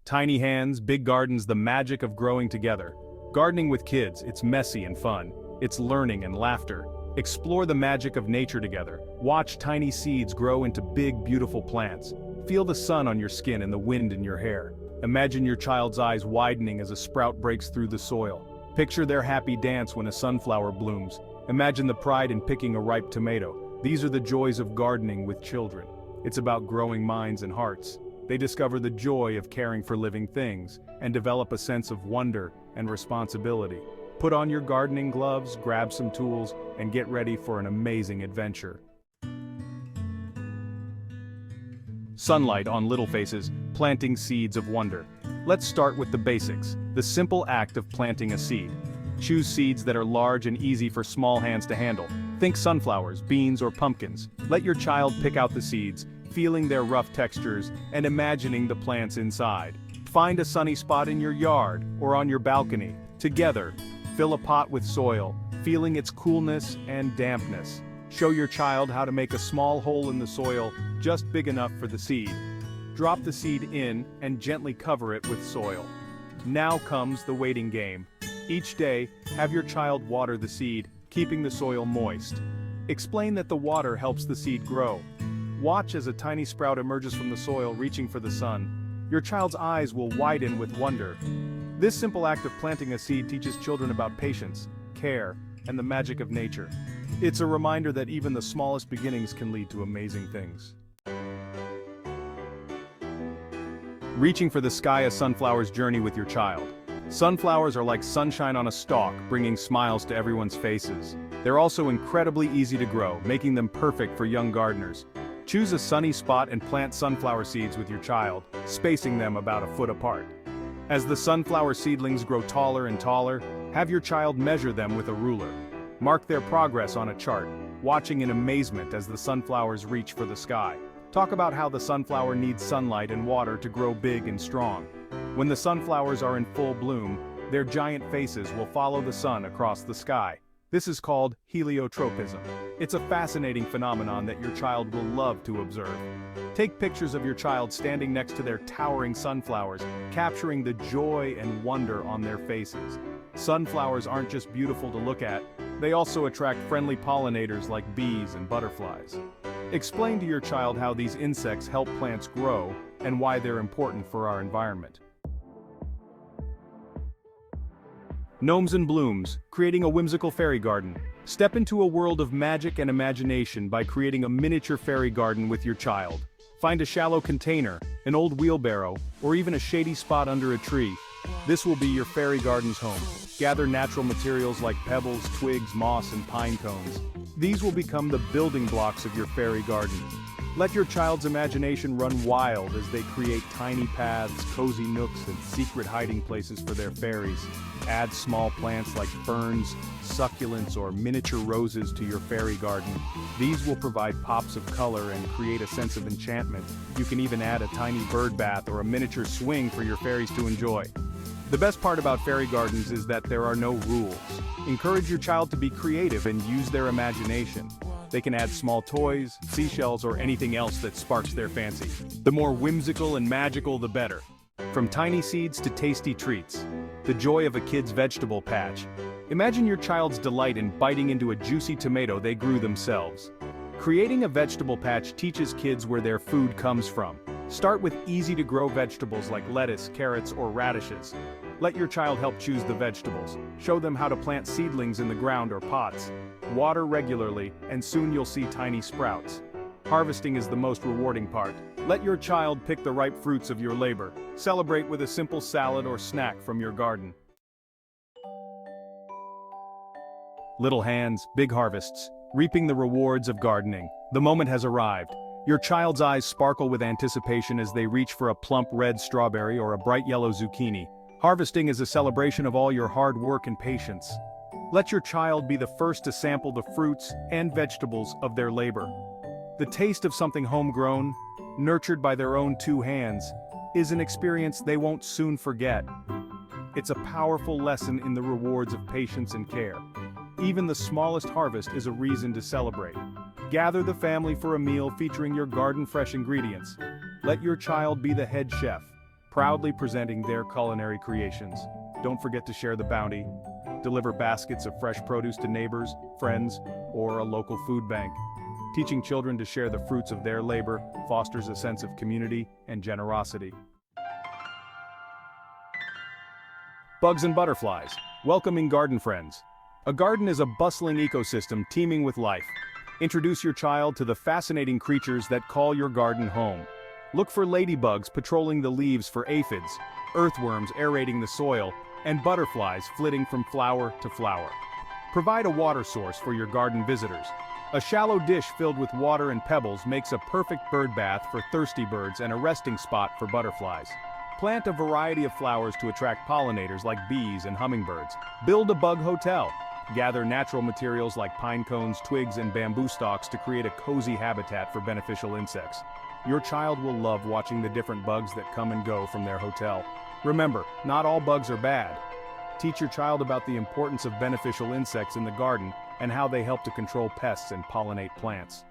Tiny hands, big gardens, the magic of growing together. Gardening with kids, it's messy and fun. It's learning and laughter. Explore the magic of nature together. Watch tiny seeds grow into big, beautiful plants. Feel the sun on your skin and the wind in your hair. Imagine your child's eyes widening as a sprout breaks through the soil. Picture their happy dance when a sunflower blooms. Imagine the pride in picking a ripe tomato. These are the joys of gardening with children. It's about growing minds and hearts. They discover the joy of caring for living things and develop a sense of wonder and responsibility. Put on your gardening gloves, grab some tools, and get ready for an amazing adventure. Sunlight on little faces, planting seeds of wonder. Let's start with the basics, the simple act of planting a seed. Choose seeds that are large and easy for small hands to handle. Think sunflowers, beans, or pumpkins. Let your child pick out the seeds, feeling their rough textures and imagining the plants inside. Find a sunny spot in your yard or on your balcony. Together, fill a pot with soil, feeling its coolness and dampness. Show your child how to make a small hole in the soil, just big enough for the seed. Drop the seed in and gently cover it with soil. Now comes the waiting game. Each day, have your child water the seed, keeping the soil moist. Explain that the water helps the seed grow. Watch as a tiny sprout emerges from the soil, reaching for the sun. Your child's eyes will widen with wonder. This simple act of planting a seed teaches children about patience, care, and the magic of nature. It's a reminder that even the smallest beginnings can lead to amazing things. Reaching for the sky, a sunflower's journey with your child. Sunflowers are like sunshine on a stalk, bringing smiles to everyone's faces. They're also incredibly easy to grow, making them perfect for young gardeners. Choose a sunny spot and plant sunflower seeds with your child, spacing them about a foot apart. As the sunflower seedlings grow taller and taller, have your child measure them with a ruler. Mark their progress on a chart, watching in amazement as the sunflowers reach for the sky. Talk about how the sunflower needs sunlight and water to grow big and strong. When the sunflowers are in full bloom, their giant faces will follow the sun across the sky. This is called heliotropism. It's a fascinating phenomenon that your child will love to observe. Take pictures of your child standing next to their towering sunflowers, capturing the joy and wonder on their faces. Sunflowers aren't just beautiful to look at, they also attract friendly pollinators like bees and butterflies. Explain to your child how these insects help plants grow and why they're important for our environment. Gnomes and blooms, creating a whimsical fairy garden. Step into a world of magic and imagination by creating a miniature fairy garden with your child. Find a shallow container, an old wheelbarrow, or even a shady spot under a tree. This will be your fairy garden's home. Gather natural materials like pebbles, twigs, moss, and pine cones. These will become the building blocks of your fairy garden. Let your child's imagination run wild as they create tiny paths, cozy nooks, and secret hiding places for their fairies. Add small plants like ferns, succulents, or miniature roses to your fairy garden. These will provide pops of color and create a sense of enchantment. You can even add a tiny bird bath or a miniature swing for your fairies to enjoy. The best part about fairy gardens is that there are no rules. Encourage your child to be creative and use their imagination. They can add small toys, seashells, or anything else that sparks their fancy. The more whimsical and magical, the better. From tiny seeds to tasty treats. The joy of a kid's vegetable patch. Imagine your child's delight in biting into a juicy tomato they grew themselves. Creating a vegetable patch teaches kids where their food comes from. Start with easy-to-grow vegetables like lettuce, carrots, or radishes. Let your child help choose the vegetables. Show them how to plant seedlings in the ground or pots. Water regularly, and soon you'll see tiny sprouts. Harvesting is the most rewarding part. Let your child pick the ripe fruits of your labor. Celebrate with a simple salad or snack from your garden. Little hands, big harvests. Reaping the rewards of gardening. The moment has arrived. Your child's eyes sparkle with anticipation as they reach for a plump red strawberry or a bright yellow zucchini. Harvesting is a celebration of all your hard work and patience. Let your child be the first to sample the fruits and vegetables of their labor. The taste of something homegrown, nurtured by their own two hands, is an experience they won't soon forget. It's a powerful lesson in the rewards of patience and care. Even the smallest harvest is a reason to celebrate. Gather the family for a meal featuring your garden-fresh ingredients. Let your child be the head chef, proudly presenting their culinary creations. Don't forget to share the bounty. Deliver baskets of fresh produce to neighbors, friends, or a local food bank. Teaching children to share the fruits of their labor fosters a sense of community and generosity. Bugs and butterflies, welcoming garden friends. A garden is a bustling ecosystem teeming with life. Introduce your child to the fascinating creatures that call your garden home. Look for ladybugs patrolling the leaves for aphids, earthworms aerating the soil, and butterflies flitting from flower to flower. Provide a water source for your garden visitors. A shallow dish filled with water and pebbles makes a perfect bird bath for thirsty birds and a resting spot for butterflies. Plant a variety of flowers to attract pollinators like bees and hummingbirds. Build a bug hotel. Gather natural materials like pine cones, twigs, and bamboo stalks to create a cozy habitat for beneficial insects. Your child will love watching the different bugs that come and go from their hotel. Remember, not all bugs are bad. Teach your child about the importance of beneficial insects in the garden and how they help to control pests and pollinate plants.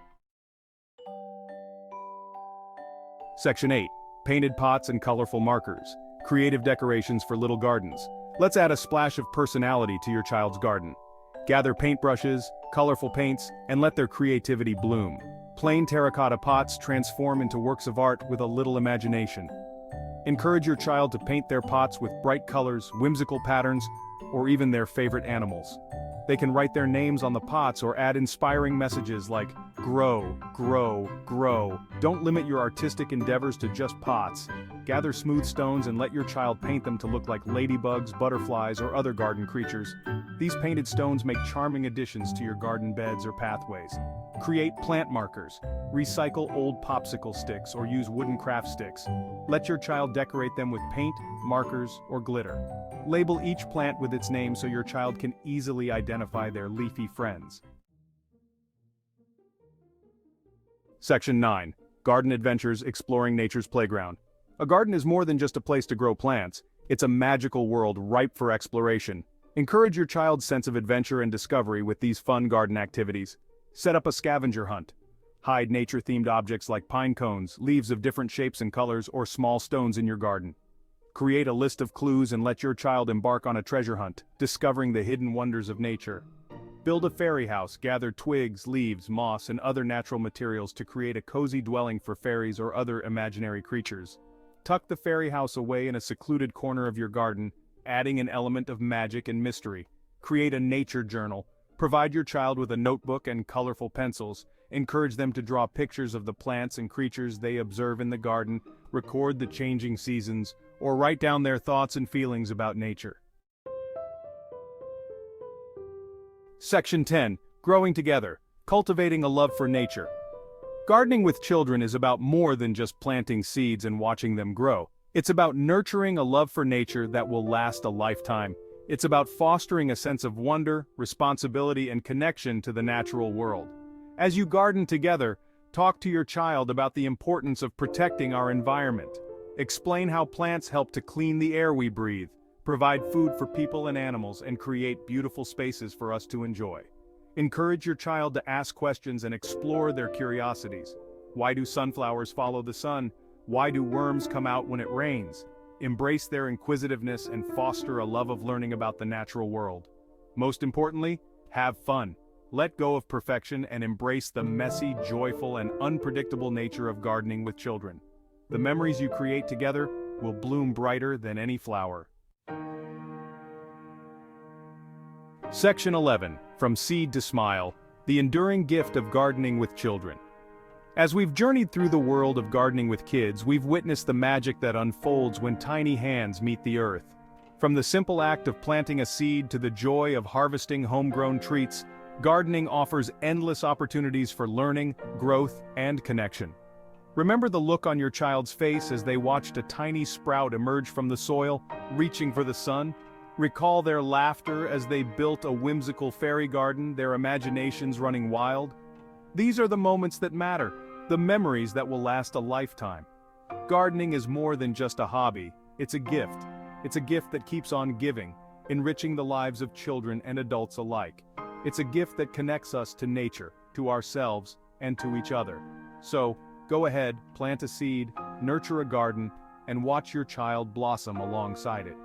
Section 8. Painted pots and colorful markers. Creative decorations for little gardens. Let's add a splash of personality to your child's garden. Gather paintbrushes, colorful paints, and let their creativity bloom. Plain terracotta pots transform into works of art with a little imagination. Encourage your child to paint their pots with bright colors, whimsical patterns, or even their favorite animals. They can write their names on the pots or add inspiring messages like, "Grow, grow, grow." Don't limit your artistic endeavors to just pots. Gather smooth stones and let your child paint them to look like ladybugs, butterflies, or other garden creatures. These painted stones make charming additions to your garden beds or pathways. Create plant markers. Recycle old popsicle sticks or use wooden craft sticks. Let your child decorate them with paint, markers, or glitter. Label each plant with its name so your child can easily identify their leafy friends. Section 9. Garden Adventures Exploring Nature's Playground. A garden is more than just a place to grow plants. It's a magical world ripe for exploration. Encourage your child's sense of adventure and discovery with these fun garden activities. Set up a scavenger hunt. Hide nature-themed objects like pine cones, leaves of different shapes and colors, or small stones in your garden. Create a list of clues and let your child embark on a treasure hunt, discovering the hidden wonders of nature. Build a fairy house, gather twigs, leaves, moss, and other natural materials to create a cozy dwelling for fairies or other imaginary creatures. Tuck the fairy house away in a secluded corner of your garden, adding an element of magic and mystery. Create a nature journal. Provide your child with a notebook and colorful pencils. Encourage them to draw pictures of the plants and creatures they observe in the garden, record the changing seasons, or write down their thoughts and feelings about nature. Section 10. Growing Together. Cultivating a Love for Nature. Gardening with children is about more than just planting seeds and watching them grow. It's about nurturing a love for nature that will last a lifetime. It's about fostering a sense of wonder, responsibility, and connection to the natural world. As you garden together, talk to your child about the importance of protecting our environment. Explain how plants help to clean the air we breathe, provide food for people and animals, and create beautiful spaces for us to enjoy. Encourage your child to ask questions and explore their curiosities. Why do sunflowers follow the sun? Why do worms come out when it rains? Embrace their inquisitiveness and foster a love of learning about the natural world. Most importantly, have fun. Let go of perfection and embrace the messy, joyful, and unpredictable nature of gardening with children. The memories you create together will bloom brighter than any flower. Section 11. From Seed to Smile. The Enduring Gift of Gardening with Children. As we've journeyed through the world of gardening with kids, we've witnessed the magic that unfolds when tiny hands meet the earth. From the simple act of planting a seed to the joy of harvesting homegrown treats, gardening offers endless opportunities for learning, growth, and connection. Remember the look on your child's face as they watched a tiny sprout emerge from the soil, reaching for the sun? Recall their laughter as they built a whimsical fairy garden, their imaginations running wild? These are the moments that matter, the memories that will last a lifetime. Gardening is more than just a hobby, it's a gift. It's a gift that keeps on giving, enriching the lives of children and adults alike. It's a gift that connects us to nature, to ourselves, and to each other. So, go ahead, plant a seed, nurture a garden, and watch your child blossom alongside it.